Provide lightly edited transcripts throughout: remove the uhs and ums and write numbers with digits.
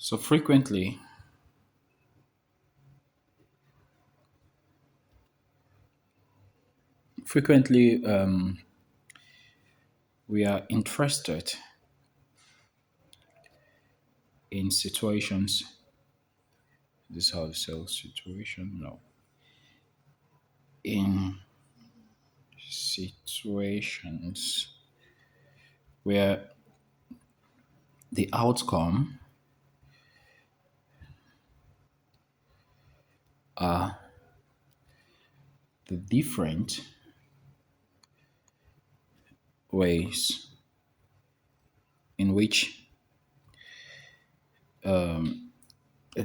So frequently, we are interested in situations. This is how to sell situation. No, in situations where the outcome are the different ways in which the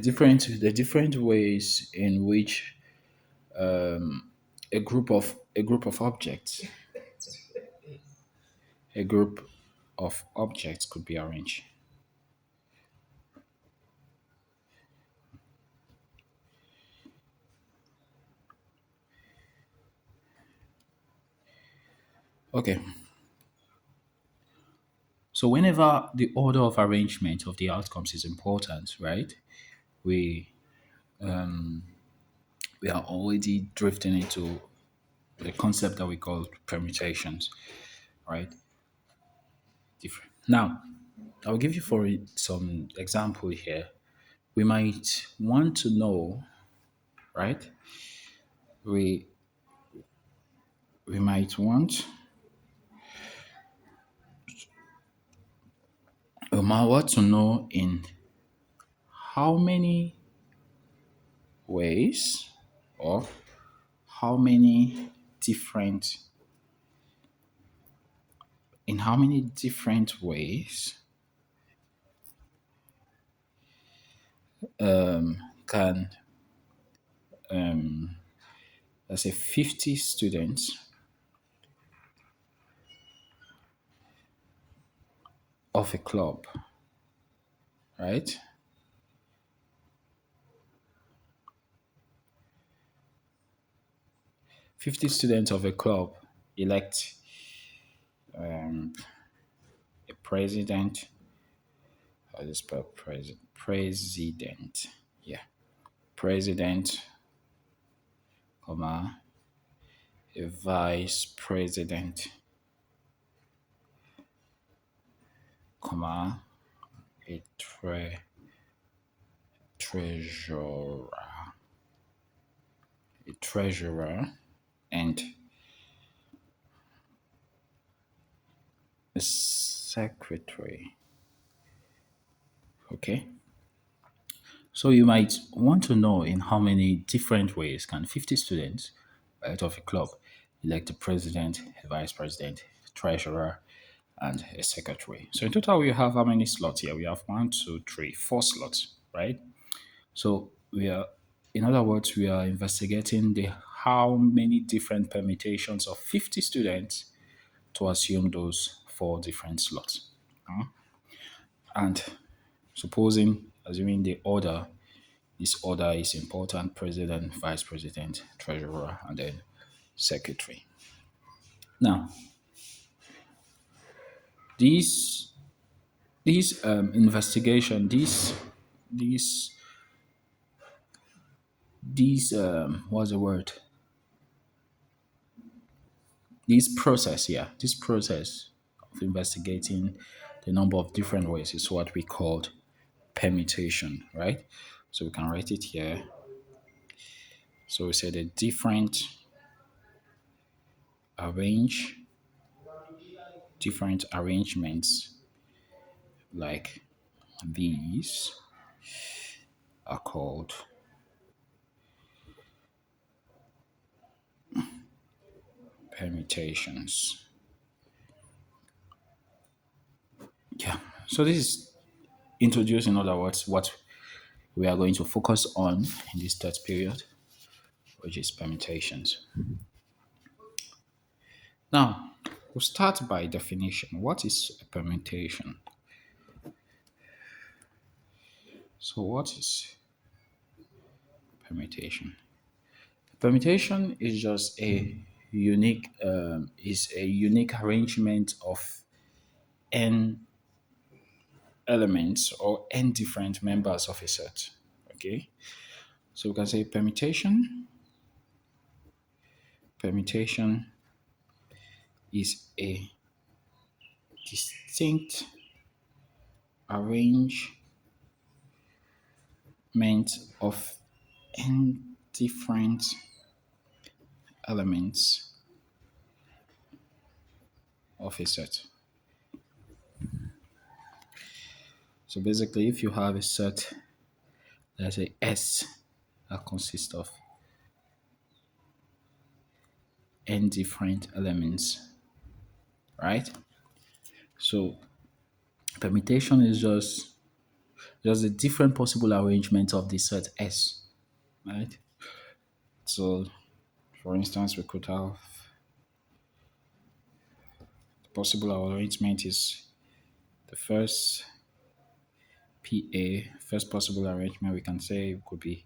different ways in which a group of objects a group of objects could be arranged. Okay, so whenever the order of arrangement of the outcomes is important, right? We we are already drifting into the concept that we call permutations, right? Different. Now, I'll give you some example here. We might want to know, right? We we might want to know in how many ways or how many different in how many different ways can let's say 50 students of a club, right? 50 students of a club elect a president. How do you spell president? Yeah, president, comma, a vice president, comma, a treasurer, and a secretary. Okay. So you might want to know in how many different ways can 50 students out of a club elect a president, a vice president, treasurer, and a secretary. So in total, we have how many slots here? We have one, two, three, four slots, right? So in other words, we are investigating the how many different permutations of 50 students to assume those four different slots. And assuming this order is important: president, vice president, treasurer, and then secretary. Now, these investigation, what's the word? This process of investigating the number of different ways is what we called permutation, right? So we can write it here. So we say the arrange different arrangements like these are called permutations. Yeah. So this is introduced, in other words, what we are going to focus on in this third period, which is permutations. Now, we'll start by definition. What is a permutation? So what is permutation? Permutation is just a unique arrangement of n elements or n different members of a set. Okay, so we can say permutation is a distinct arrangement of n different elements of a set. So basically, if you have a set, let's say S, that consists of n different elements, right? So permutation is just a different possible arrangement of the set S, right? So for instance, we could have the possible arrangement is the first possible arrangement we can say could be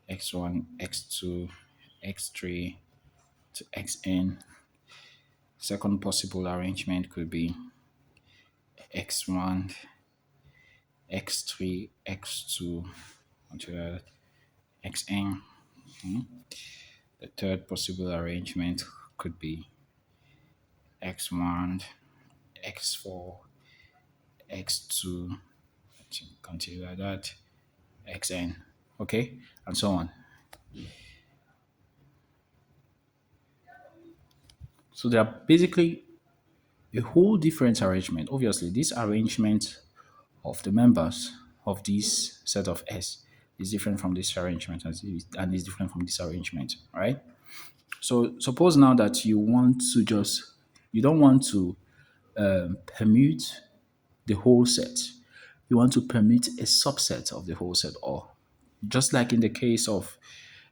x1, x2, x3 to xn. Second possible arrangement could be x1, x3, x2 until xn. The third possible arrangement could be x1, x4, x2, continue like that, xn, okay, and so on. So there are basically a whole different arrangement. Obviously, this arrangement of the members of this set of S is different from this arrangement and is different from this arrangement, right? So suppose now that you don't want to permute the whole set. You want to permit a subset of the whole set, or just like in the case of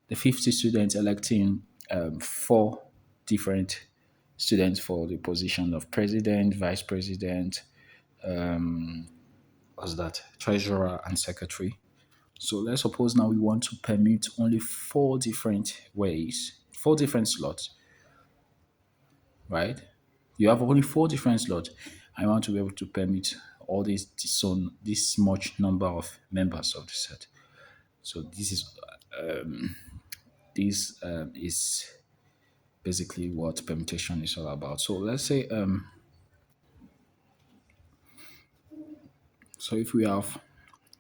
the 50 students electing four different students for the position of president, vice president, what's that, treasurer, and secretary. So let's suppose now we want to permit only four different ways, four different slots, right? You have only four different slots. I want to be able to permit all this much number of members of the set. So this is basically what permutation is all about. So let's say so if we have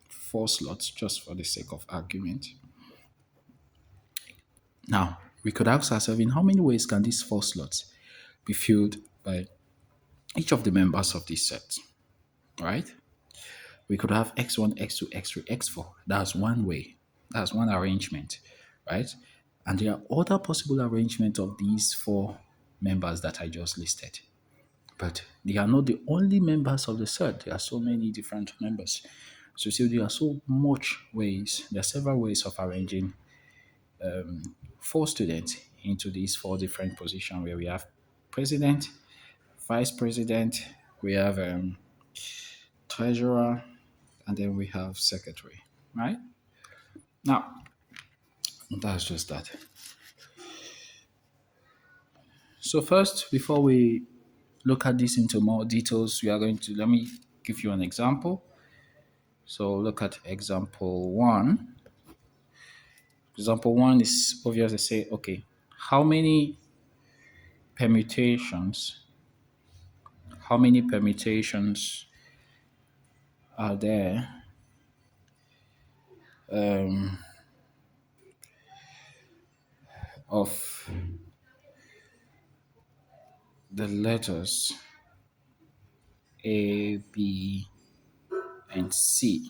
four slots, just for the sake of argument, now we could ask ourselves, in how many ways can these four slots be filled by each of the members of this set, right? We could have x1, x2, x3, x4. That's one way. That's one arrangement, right? And there are other possible arrangements of these four members that I just listed. But they are not the only members of the set. There are so many different members. So see, there are so much ways. There are several ways of arranging four students into these four different positions where we have president, vice president, we have treasurer, and then we have secretary, right? Now, that's just that. So first, before we look at this into more details, we are going to, let me give you an example. So look at example one. Example one is obviously say, okay, how many permutations, how many permutations are there of the letters A, B, and C?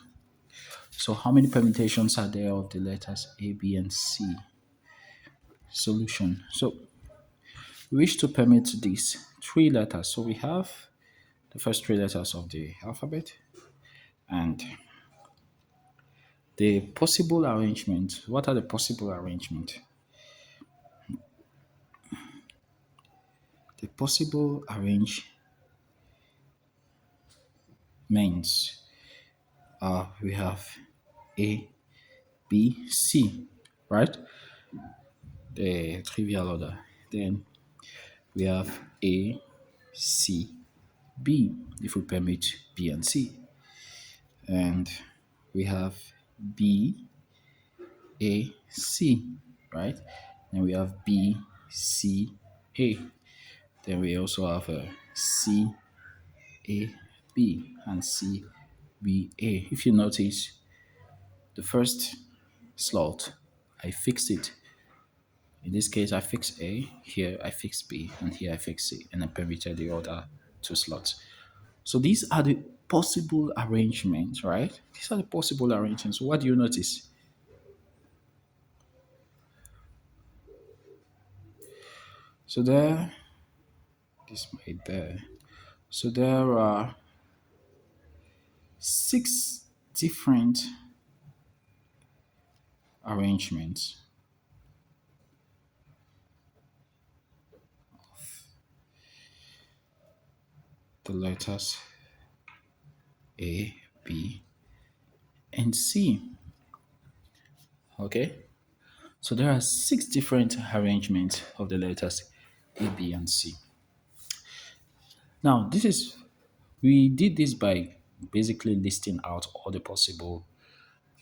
So how many permutations are there of the letters A, B, and C? Solution. So we wish to permit these three letters. So we have the first three letters of the alphabet and the possible arrangement. What are the possible arrangement? The possible arrangements are we have A, B, C, right? The trivial order. Then we have A, C, B if we permit B and C. and we have B, A, C, right? And we have B, C, A. Then we also have a C, A, B, and C, B, A. If you notice, the first slot, I fixed it. In this case, I fix A, here I fix B, and here I fix C, and I permitted the other two slots. So these are the possible arrangements, right? These are the possible arrangements. What do you notice? So there, this made there. So there are six different arrangements. The letters A, B, and C. Okay? So there are six different arrangements of the letters A, B, and C. Now, we did this by basically listing out all the possible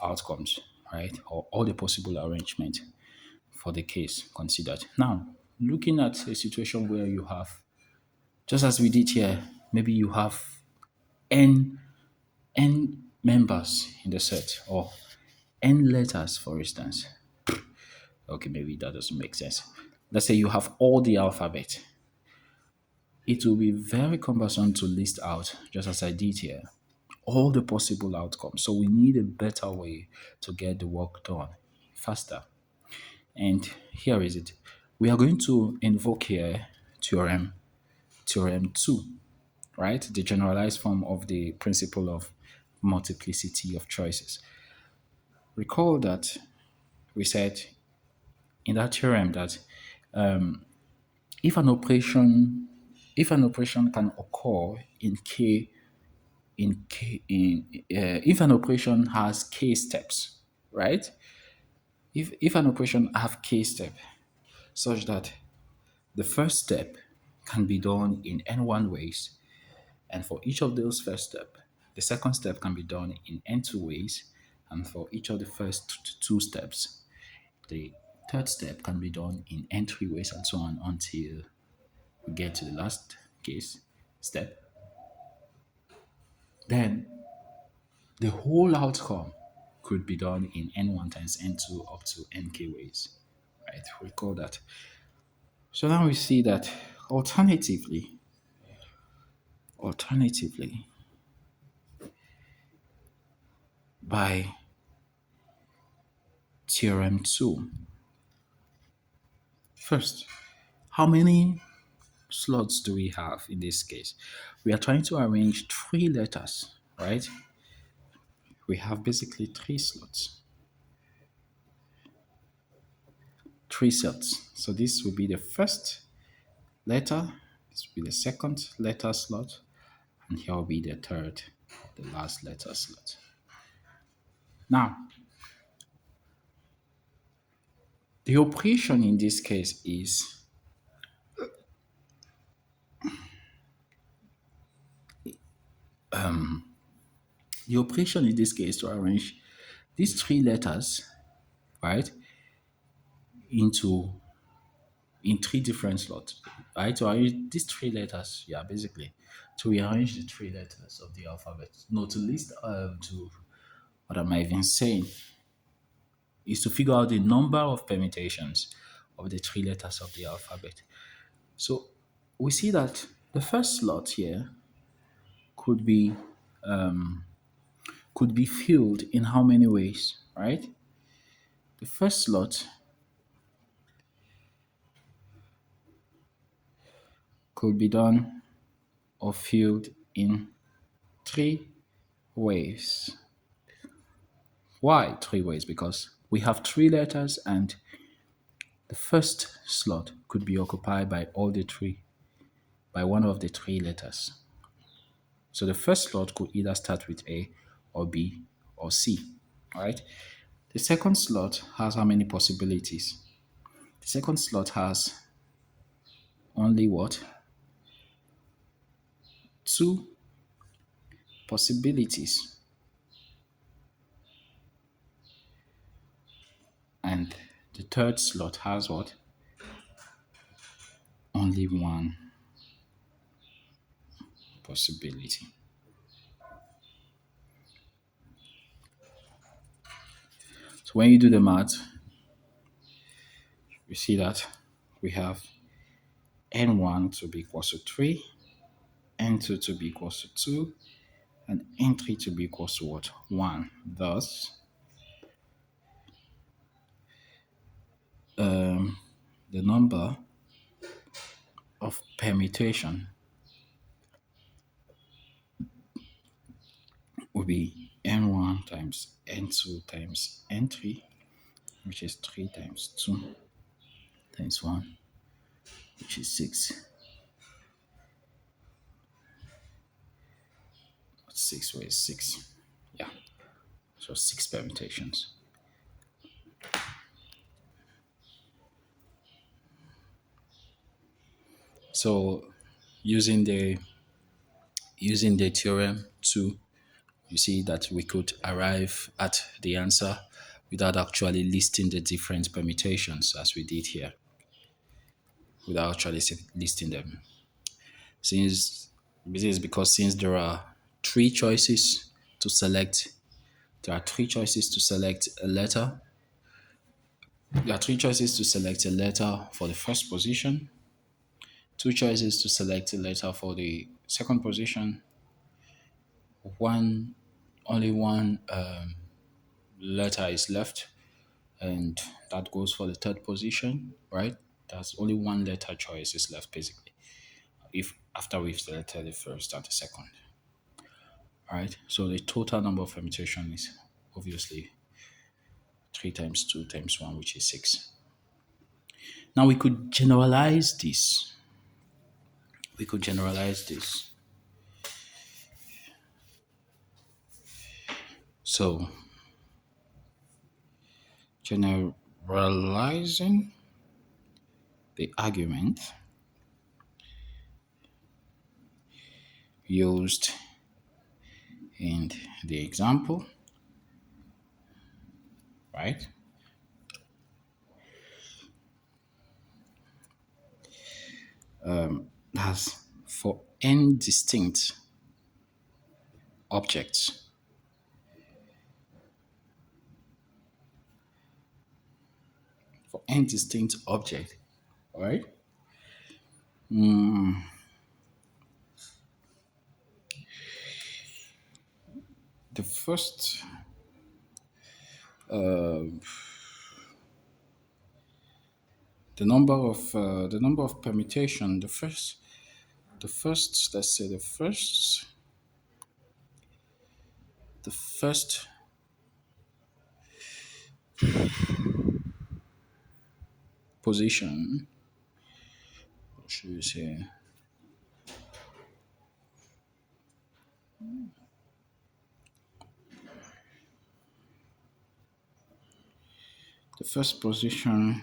outcomes, right? Or all the possible arrangement for the case considered. Now, looking at a situation where you have, just as we did here, maybe you have n members in the set or n letters, for instance. Okay, maybe that doesn't make sense. Let's say you have all the alphabet. It will be very cumbersome to list out, just as I did here, all the possible outcomes. So we need a better way to get the work done faster. And here is it. We are going to invoke here theorem 2, right? The generalized form of the principle of multiplicity of choices. Recall that we said in that theorem that if an operation can occur in k if an operation has k steps, right? If an operation have k step such that the first step can be done in n1 ways, and for each of those first step, the second step can be done in n2 ways, and for each of the first two steps, the third step can be done in n3 ways, and so on until we get to the last case step. Then the whole outcome could be done in n1 times n2 up to nk ways, right? Recall that. So now we see that alternatively, by theorem 2, first, how many slots do we have in this case? We are trying to arrange three letters, right? We have basically three slots, three slots. So this will be the first letter, this will be the second letter slot, and here will be the third, the last letter slot. Now, the operation in this case is the operation in this case to arrange these three letters, right, into in three different slots, right? To arrange these three letters, yeah, basically to rearrange the three letters of the alphabet. No, to list to what am I even saying? Is to figure out the number of permutations of the three letters of the alphabet. So we see that the first slot here could be filled in how many ways, right? The first slot could be done or filled in three ways. Why three ways? Because we have three letters and the first slot could be occupied by all the three, by one of the three letters. So the first slot could either start with A or B or C, right? The second slot has how many possibilities? The second slot has only what? Two possibilities. And the third slot has what? Only one possibility. So when you do the math, you see that we have n1 to be equals to 3, n2 to be equals to 2, and n3 to be equals to what? 1. Thus, the number of permutation will be n1 times n2 times n3, which is 3 times 2 times 1, which is 6. 6 ways 6. Yeah, so 6 permutations. So using the theorem 2, you see that we could arrive at the answer without actually listing the different permutations as we did here, without actually listing them. Since this is because since there are three choices to select, a letter. There are three choices to select a letter for the first position, two choices to select a letter for the second position, one only one letter is left, and that goes for the third position, right? That's only one letter choice is left basically. If after we've selected the first and the second, right? So the total number of permutation is obviously 3 times 2 times 1, which is 6. Now we could generalize this. So generalizing the argument used in the example, right? Has for n distinct objects, right? The first, the number of permutation, let's say the first position, should we say, the first position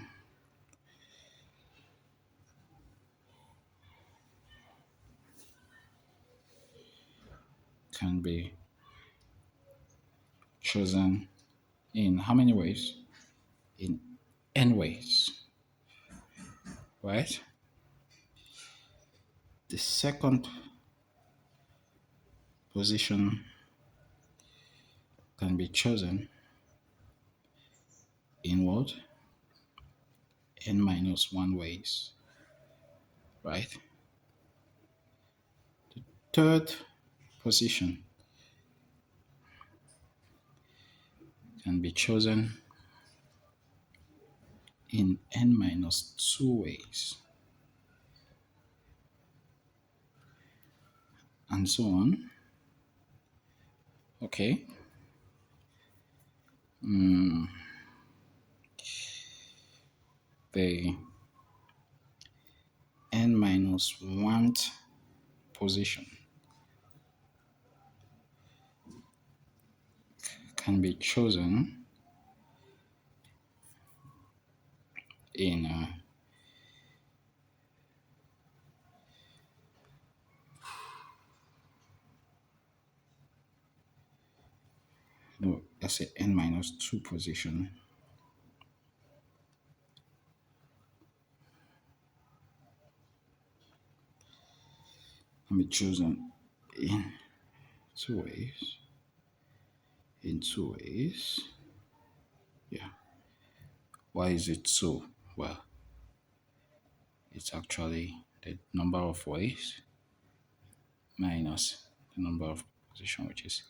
can be chosen in how many ways? In n ways, right? The second position can be chosen in what? N minus 1 ways, right? Third position can be chosen in n minus 2 ways, and so on. Okay. The n minus 1 position can be chosen in no, let's say n minus 2 position be chosen in two ways. In two ways. Yeah. Why is it so? Well, it's actually the number of ways minus the number of position, which is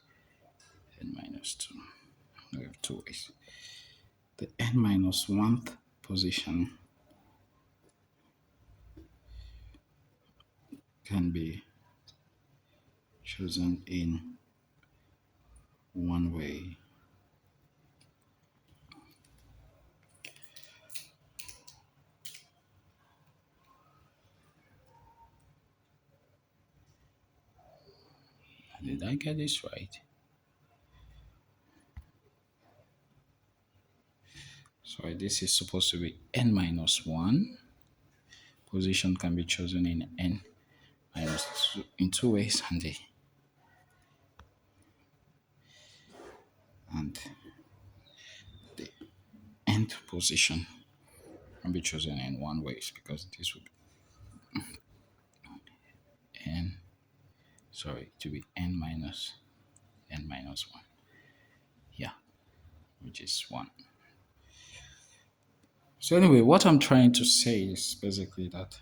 n minus 2. We have two ways. The n minus 1th position can be chosen in one way. Did I get this right? Sorry, this is supposed to be n minus 1. Position can be chosen in n minus 2 in two ways, and the nth position can be chosen in one way because this would be n, sorry, to be n minus 1. Yeah, which is 1. So anyway, what I'm trying to say is basically that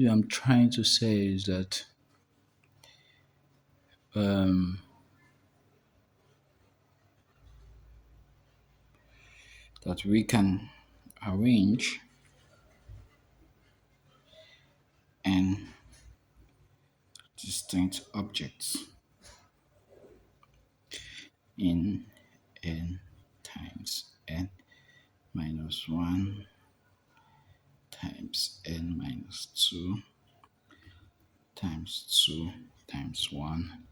I'm trying to say is that that we can arrange n distinct objects in n times n minus 1 times n minus 2 times 2 times 1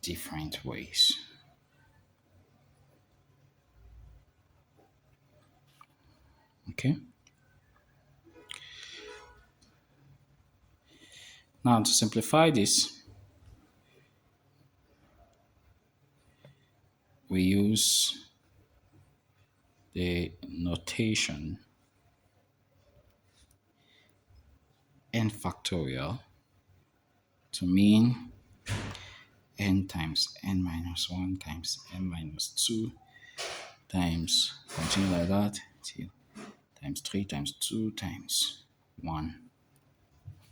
different ways. Okay? Now to simplify this, we use the notation n factorial to mean n times n minus 1 times n minus 2 times continue like that till times 3 times 2 times 1.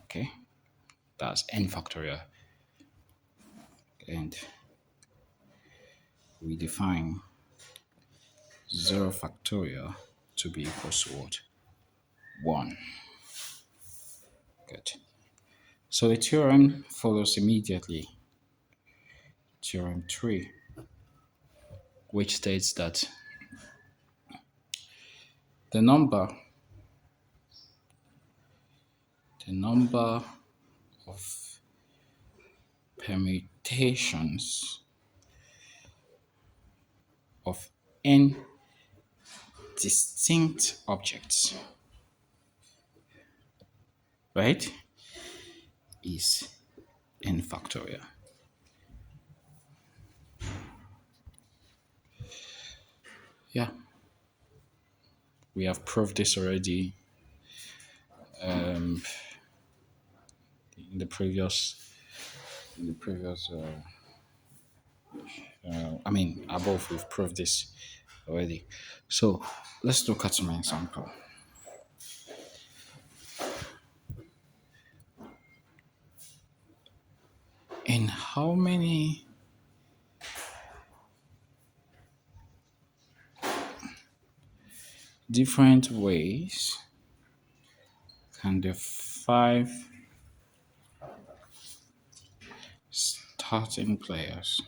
Okay? That's n factorial. And we define 0 factorial to be equals to what? 1. Good. So the theorem follows immediately. Theorem 3, which states that the number of permutations of n distinct objects, right, is n factorial. Yeah, we have proved this already in the previous above we've proved this already. So let's look at some example. In how many different ways can the 5 starting players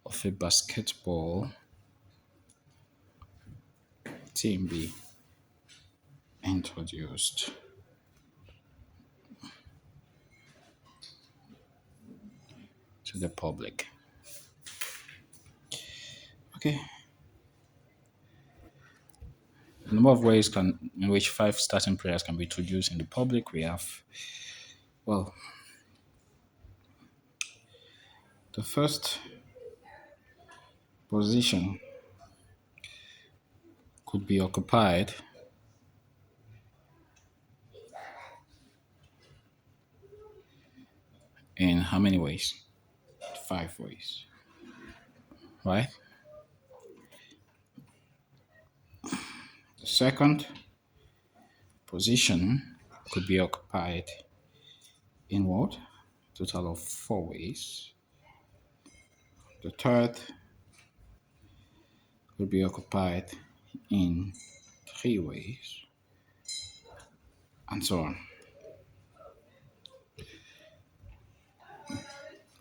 of a basketball team be introduced to the public? Okay. The number of ways in which 5 starting players can be introduced in the public, we have, well, the first position could be occupied in how many ways? Five ways, right? The second position could be occupied in what? Total of four ways. The third could be occupied in three ways, and so on,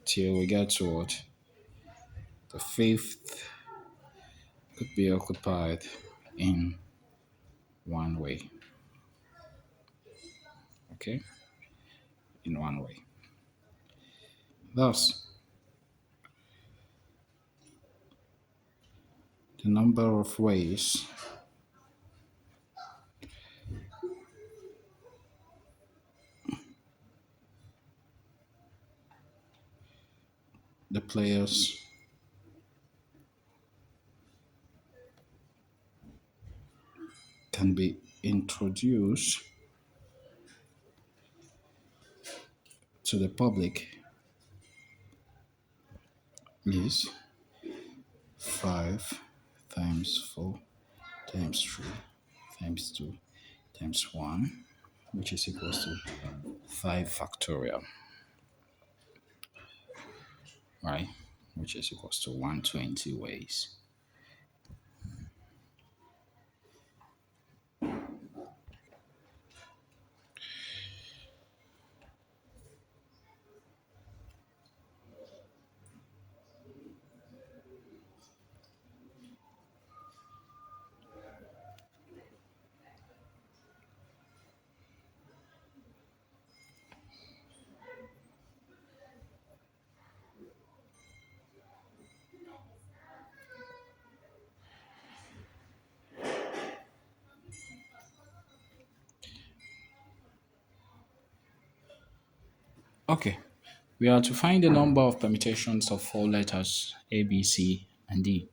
till we get to what? The fifth could be occupied in one way. Okay? In one way. Thus, the number of ways the players can be introduced to the public is 5 times 4 times 3 times 2 times 1, which is equals to 5 factorial, right? Which is equals to 120 ways. Okay, we are to find the number of permutations of four letters A, B, C, and D.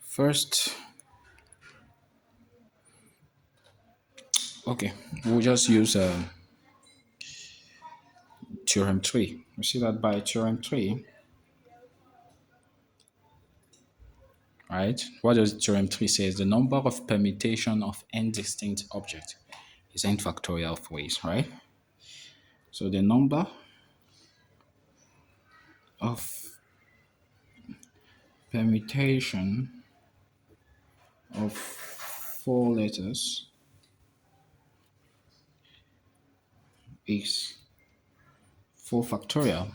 First, okay, we'll just use theorem 3. We see that by theorem 3, right? What does theorem 3 says? The number of permutation of n distinct objects is n factorial of ways, right? So the number of permutation of four letters is 4 factorial,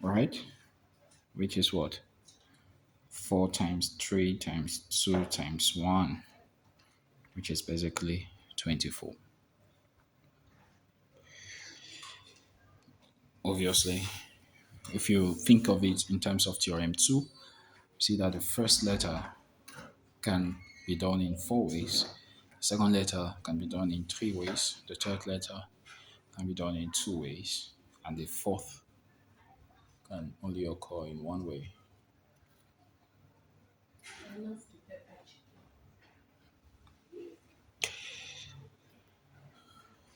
right? Which is what? 4 times 3 times 2 times 1, which is basically 24. Obviously, if you think of it in terms of theorem 2, see that the first letter can be done in 4 ways, the second letter can be done in 3 ways, the third letter can be done in 2 ways, and the fourth can only occur in 1 way.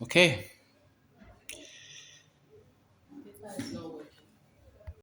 Okay,